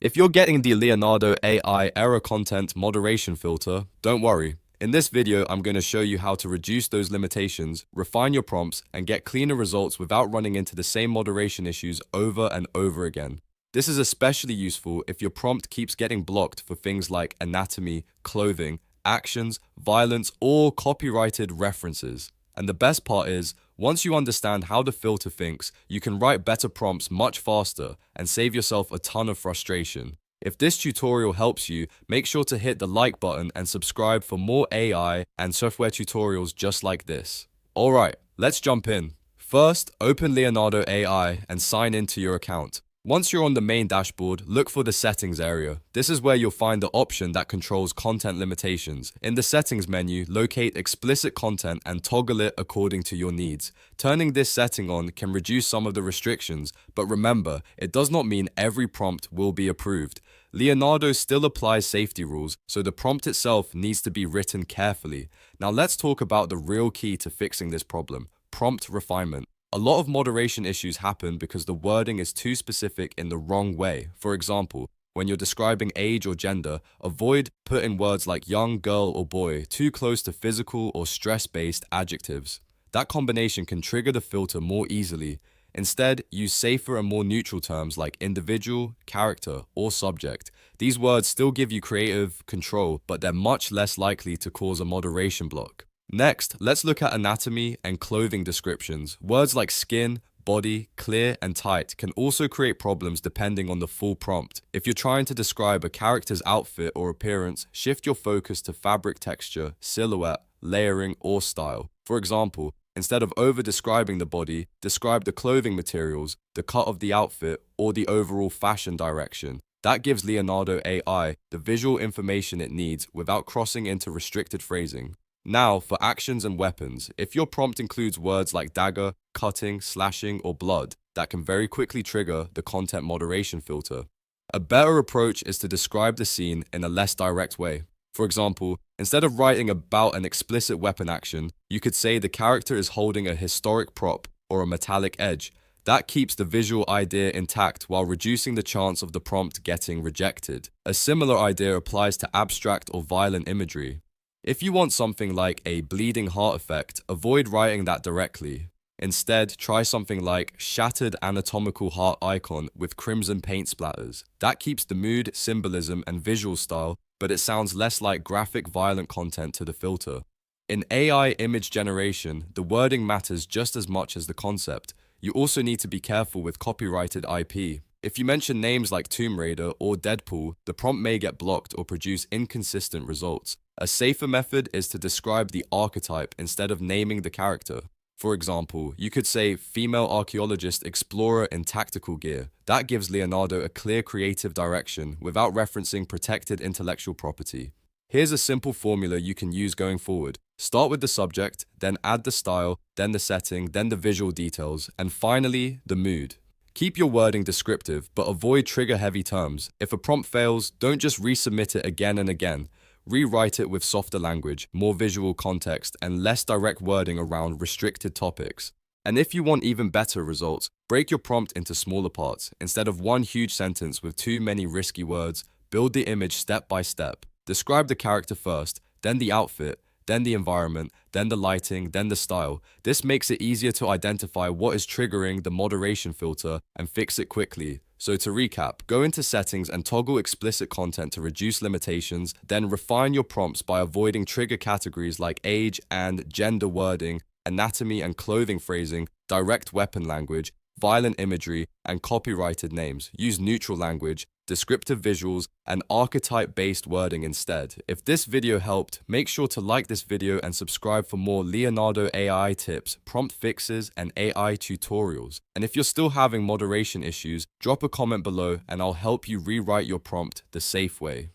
If you're getting the Leonardo AI error content moderation filter, don't worry. In this video, I'm going to show you how to reduce those limitations, refine your prompts, and get cleaner results without running into the same moderation issues over and over again. This is especially useful if your prompt keeps getting blocked for things like anatomy, clothing, actions, violence, or copyrighted references. And the best part is, once you understand how the filter thinks, you can write better prompts much faster and save yourself a ton of frustration. If this tutorial helps you, make sure to hit the like button and subscribe for more AI and software tutorials just like this. Alright, let's jump in. First, open Leonardo AI and sign into your account. Once you're on the main dashboard, look for the settings area. This is where you'll find the option that controls content limitations. In the settings menu, locate explicit content and toggle it according to your needs. Turning this setting on can reduce some of the restrictions, but remember, it does not mean every prompt will be approved. Leonardo still applies safety rules, so the prompt itself needs to be written carefully. Now let's talk about the real key to fixing this problem: prompt refinement. A lot of moderation issues happen because the wording is too specific in the wrong way. For example, when you're describing age or gender, avoid putting words like young, girl, or boy too close to physical or stress-based adjectives. That combination can trigger the filter more easily. Instead, use safer and more neutral terms like individual, character, or subject. These words still give you creative control, but they're much less likely to cause a moderation block. Next, let's look at anatomy and clothing descriptions. Words like skin, body, clear, and tight can also create problems depending on the full prompt. If you're trying to describe a character's outfit or appearance, shift your focus to fabric texture, silhouette, layering, or style. For example, instead of over-describing the body, describe the clothing materials, the cut of the outfit, or the overall fashion direction. That gives Leonardo AI the visual information it needs without crossing into restricted phrasing. Now, for actions and weapons, if your prompt includes words like dagger, cutting, slashing, or blood, that can very quickly trigger the content moderation filter. A better approach is to describe the scene in a less direct way. For example, instead of writing about an explicit weapon action, you could say the character is holding a historic prop or a metallic edge. That keeps the visual idea intact while reducing the chance of the prompt getting rejected. A similar idea applies to abstract or violent imagery. If you want something like a bleeding heart effect, avoid writing that directly. Instead, try something like shattered anatomical heart icon with crimson paint splatters. That keeps the mood, symbolism, and visual style, but it sounds less like graphic violent content to the filter. In AI image generation, the wording matters just as much as the concept. You also need to be careful with copyrighted IP. If you mention names like Tomb Raider or Deadpool, the prompt may get blocked or produce inconsistent results. A safer method is to describe the archetype instead of naming the character. For example, you could say female archaeologist explorer in tactical gear. That gives Leonardo a clear creative direction without referencing protected intellectual property. Here's a simple formula you can use going forward. Start with the subject, then add the style, then the setting, then the visual details, and finally, the mood. Keep your wording descriptive, but avoid trigger-heavy terms. If a prompt fails, don't just resubmit it again and again. Rewrite it with softer language, more visual context, and less direct wording around restricted topics. And if you want even better results, break your prompt into smaller parts. Instead of one huge sentence with too many risky words, build the image step by step. Describe the character first, then the outfit, then the environment, then the lighting, then the style. This makes it easier to identify what is triggering the moderation filter and fix it quickly. So to recap, go into settings and toggle explicit content to reduce limitations, then refine your prompts by avoiding trigger categories like age and gender wording, anatomy and clothing phrasing, direct weapon language, violent imagery, and copyrighted names. Use neutral language, descriptive visuals, and archetype-based wording instead. If this video helped, make sure to like this video and subscribe for more Leonardo AI tips, prompt fixes, and AI tutorials. And if you're still having moderation issues, drop a comment below and I'll help you rewrite your prompt the safe way.